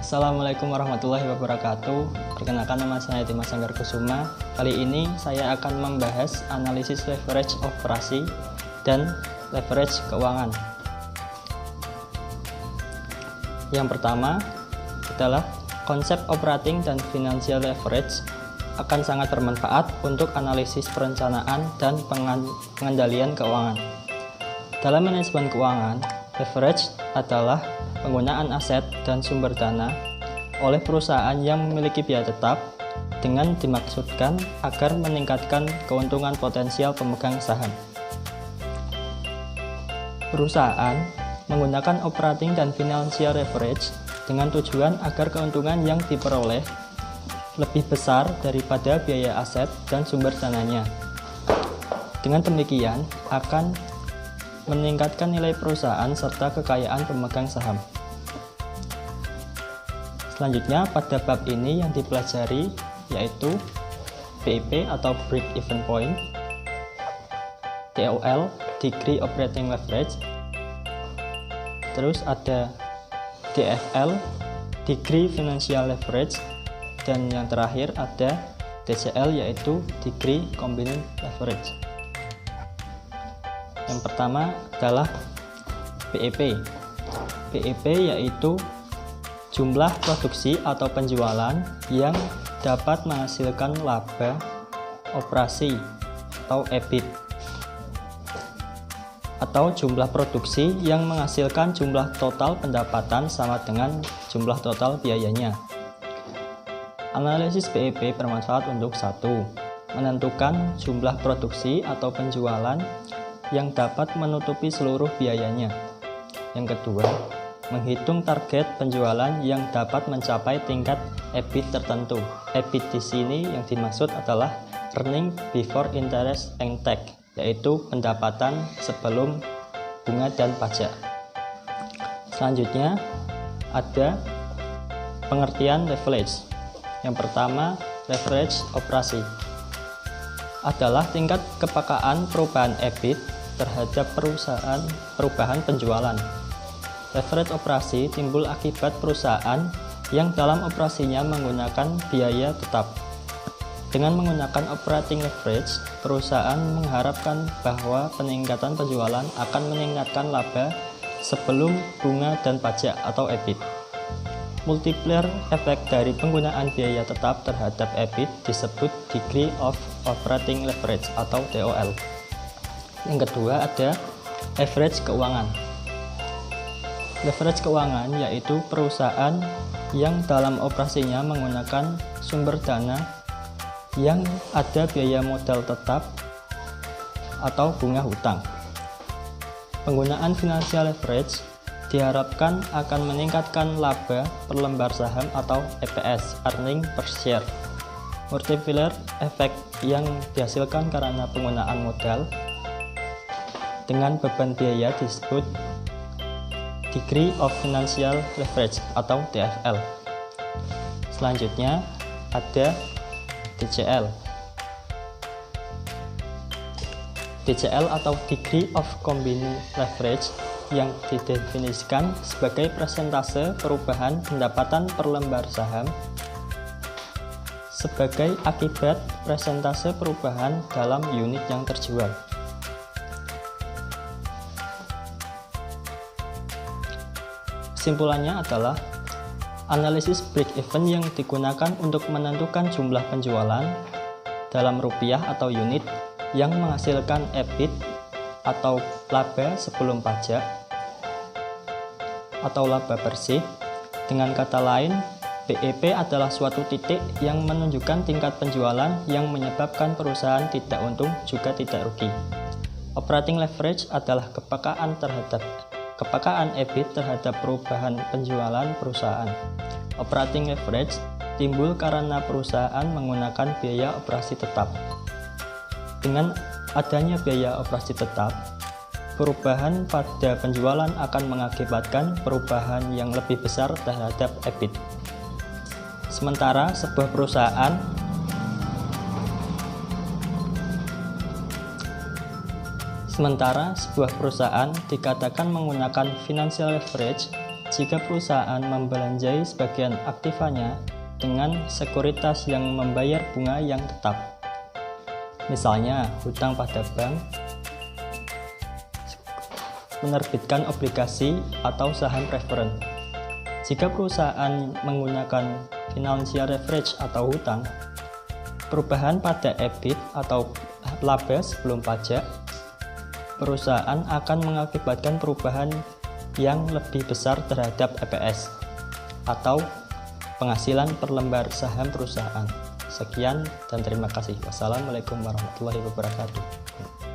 Assalamualaikum warahmatullahi wabarakatuh. Perkenalkan, nama saya Dimas Anggar Kusuma. Kali ini saya akan membahas analisis leverage operasi dan leverage keuangan. Yang pertama adalah konsep operating dan financial leverage akan sangat bermanfaat untuk analisis perencanaan dan pengendalian keuangan. Dalam manajemen keuangan, leverage adalah penggunaan aset dan sumber dana oleh perusahaan yang memiliki biaya tetap dengan dimaksudkan agar meningkatkan keuntungan potensial pemegang saham. Perusahaan menggunakan operating dan financial leverage dengan tujuan agar keuntungan yang diperoleh lebih besar daripada biaya aset dan sumber dananya. Dengan demikian akan meningkatkan nilai perusahaan serta kekayaan pemegang saham. Selanjutnya pada bab ini yang dipelajari yaitu BEP atau break even point, DOL degree operating leverage, terus ada DFL degree financial leverage, dan yang terakhir ada DCL yaitu degree combined leverage. Yang pertama adalah BEP. BEP yaitu jumlah produksi atau penjualan yang dapat menghasilkan laba operasi atau EBIT, atau jumlah produksi yang menghasilkan jumlah total pendapatan sama dengan jumlah total biayanya. Analisis BEP bermanfaat untuk 1. Menentukan jumlah produksi atau penjualan yang dapat menutupi seluruh biayanya. Yang kedua, menghitung target penjualan yang dapat mencapai tingkat EBIT tertentu. EBIT di sini yang dimaksud adalah earning before interest and tax, yaitu pendapatan sebelum bunga dan pajak. Selanjutnya ada pengertian leverage. Yang pertama, leverage operasi adalah tingkat kepekaan perubahan EBIT terhadap perubahan penjualan. Leverage operasi timbul akibat perusahaan yang dalam operasinya menggunakan biaya tetap. Dengan menggunakan operating leverage, perusahaan mengharapkan bahwa peningkatan penjualan akan meningkatkan laba sebelum bunga dan pajak atau EBIT. Multiplier efek dari penggunaan biaya tetap terhadap EBIT disebut degree of operating leverage atau DOL. Yang kedua ada leverage keuangan. Leverage keuangan yaitu perusahaan yang dalam operasinya menggunakan sumber dana yang ada biaya modal tetap atau bunga hutang. Penggunaan financial leverage diharapkan akan meningkatkan laba per lembar saham atau EPS, earning per share. Multiplier efek yang dihasilkan karena penggunaan modal dengan beban biaya disebut degree of financial leverage atau DFL. Selanjutnya ada DCL. DCL atau degree of combined leverage yang didefinisikan sebagai persentase perubahan pendapatan per lembar saham sebagai akibat persentase perubahan dalam unit yang terjual. Kesimpulannya adalah analisis break even yang digunakan untuk menentukan jumlah penjualan dalam rupiah atau unit yang menghasilkan EBIT atau laba sebelum pajak atau laba bersih. Dengan kata lain, BEP adalah suatu titik yang menunjukkan tingkat penjualan yang menyebabkan perusahaan tidak untung juga tidak rugi. Operating leverage adalah kepekaan EBIT terhadap perubahan penjualan perusahaan. Operating leverage timbul karena perusahaan menggunakan biaya operasi tetap. Dengan adanya biaya operasi tetap, perubahan pada penjualan akan mengakibatkan perubahan yang lebih besar terhadap EBIT. Sementara sebuah perusahaan dikatakan menggunakan financial leverage jika perusahaan membelanjai sebagian aktivanya dengan sekuritas yang membayar bunga yang tetap. Misalnya, hutang pada bank, menerbitkan obligasi atau saham preferen. Jika perusahaan menggunakan financial leverage atau hutang, perubahan pada EBIT atau laba sebelum pajak, perusahaan akan mengakibatkan perubahan yang lebih besar terhadap EPS atau penghasilan per lembar saham perusahaan. Sekian dan terima kasih. Wassalamualaikum warahmatullahi wabarakatuh.